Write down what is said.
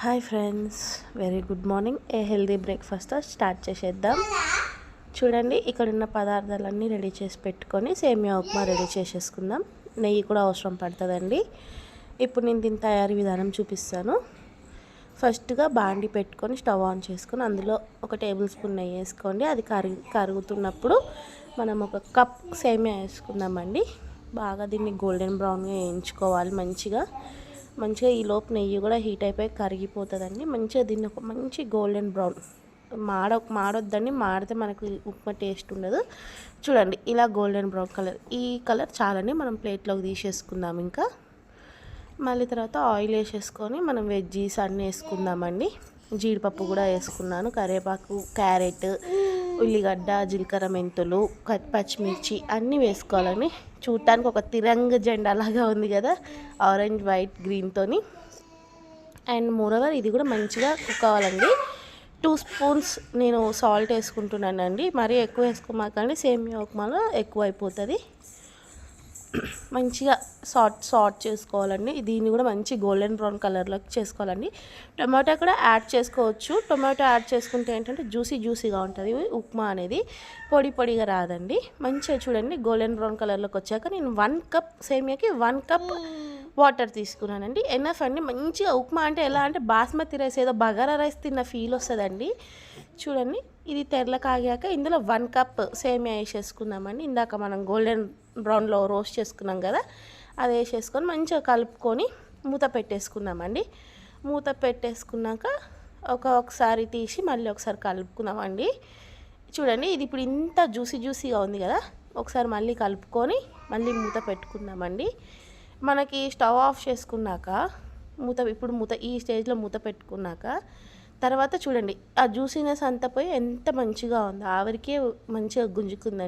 Hi friends, very good morning. ఏ healthy breakfast start చేసేద్దాం. చూడండి, ఇక్కడ ఉన్న పదార్థాలన్నీ రెడీ చేసి పెట్టుకొని సేమియా ఉప్మా రెడీ చేసేసుకుందాం. నెయ్యి కూడా అవసరం పడుతుందండి. ఇప్పుడు నేను దీని తయారీ విధానం చూపిస్తాను. ఫస్ట్గా బాండి పెట్టుకొని స్టవ్ ఆన్ చేసుకొని అందులో ఒక టేబుల్ స్పూన్ నెయ్యి వేసుకోండి. అది కరుగుతున్నప్పుడు మనం ఒక కప్ సేమియా వేసుకుందామండి. బాగా దీన్ని గోల్డెన్ బ్రౌన్గా వేయించుకోవాలి. మంచిగా ఈ లోపు నెయ్యి కూడా హీట్ అయిపోయి కరిగిపోతుందండి. మంచిగా దీన్ని ఒక మంచి గోల్డెన్ బ్రౌన్ మాడొద్దండి. మాడితే మనకు ఉప్మా టేస్ట్ ఉండదు. చూడండి, ఇలా గోల్డెన్ బ్రౌన్ కలర్, ఈ కలర్ చాలని మనం ప్లేట్లోకి తీసేసుకుందాం. ఇంకా మళ్ళీ తర్వాత ఆయిల్ వేసేసుకొని మనం వెజ్జీస్ అన్నీ వేసుకుందామండి. జీడిపప్పు కూడా వేసుకున్నాను, కరివేపాకు, క్యారెట్, ఉల్లిగడ్డ, జీలకర్ర, మెంతులు, పచ్చిమిర్చి అన్నీ వేసుకోవాలని. చూడటానికి ఒక తిరంగ జెండా లాగా ఉంది కదా, ఆరెంజ్, వైట్, గ్రీన్తోని. అండ్ మోరోవర్ ఇది కూడా మంచిగా కుక్ అవ్వాలండి. 2 స్పూన్స్ నేను సాల్ట్ వేసుకుంటున్నానండి. మరీ ఎక్కువ వేసుకోమాకండి, సేమియా ఉప్మాలో ఎక్కువ అయిపోతుంది. మంచిగా సాట్ చేసుకోవాలండి. దీన్ని కూడా మంచి గోల్డెన్ బ్రౌన్ కలర్లోకి చేసుకోవాలండి. టొమాటో కూడా యాడ్ చేసుకోవచ్చు. టొమాటో యాడ్ చేసుకుంటే ఏంటంటే జ్యూసీగా ఉంటుంది ఉప్మా అనేది, పొడిగా రాదండి. మంచిగా చూడండి, గోల్డెన్ బ్రౌన్ కలర్లోకి వచ్చాక నేను 1 కప్ సేమియాకి 1 కప్ వాటర్ తీసుకున్నానండి. ఎనఫ్ అండి. మంచిగా ఉప్మా అంటే ఎలా అంటే బాస్మతి రైస్, ఏదో బగారా రైస్ తిన్న ఫీల్ వస్తుందండి. చూడండి, ఇది తెరలకాగాక ఇందులో 1 కప్ సేమియా వేసేసుకుందామండి. ఇందాక మనం గోల్డెన్ బ్రౌన్లో రోస్ట్ చేసుకున్నాం కదా, అది వేసేసుకొని మంచిగా కలుపుకొని మూత పెట్టేసుకుందామండి. మూత పెట్టేసుకున్నాక ఒకసారి తీసి మళ్ళీ ఒకసారి కలుపుకుందామండి. చూడండి, ఇది ఇప్పుడు ఇంత జ్యూసీగా ఉంది కదా, ఒకసారి మళ్ళీ కలుపుకొని మళ్ళీ మూత పెట్టుకుందామండి. మనకి స్టవ్ ఆఫ్ చేసుకున్నాక మూత ఈ స్టేజ్లో మూత పెట్టుకున్నాక తర్వాత చూడండి, ఆ జ్యూసీనెస్ అంతా పోయి ఎంత మంచిగా ఉందో, ఆవిరికే మంచిగా గుంజుకుందండి.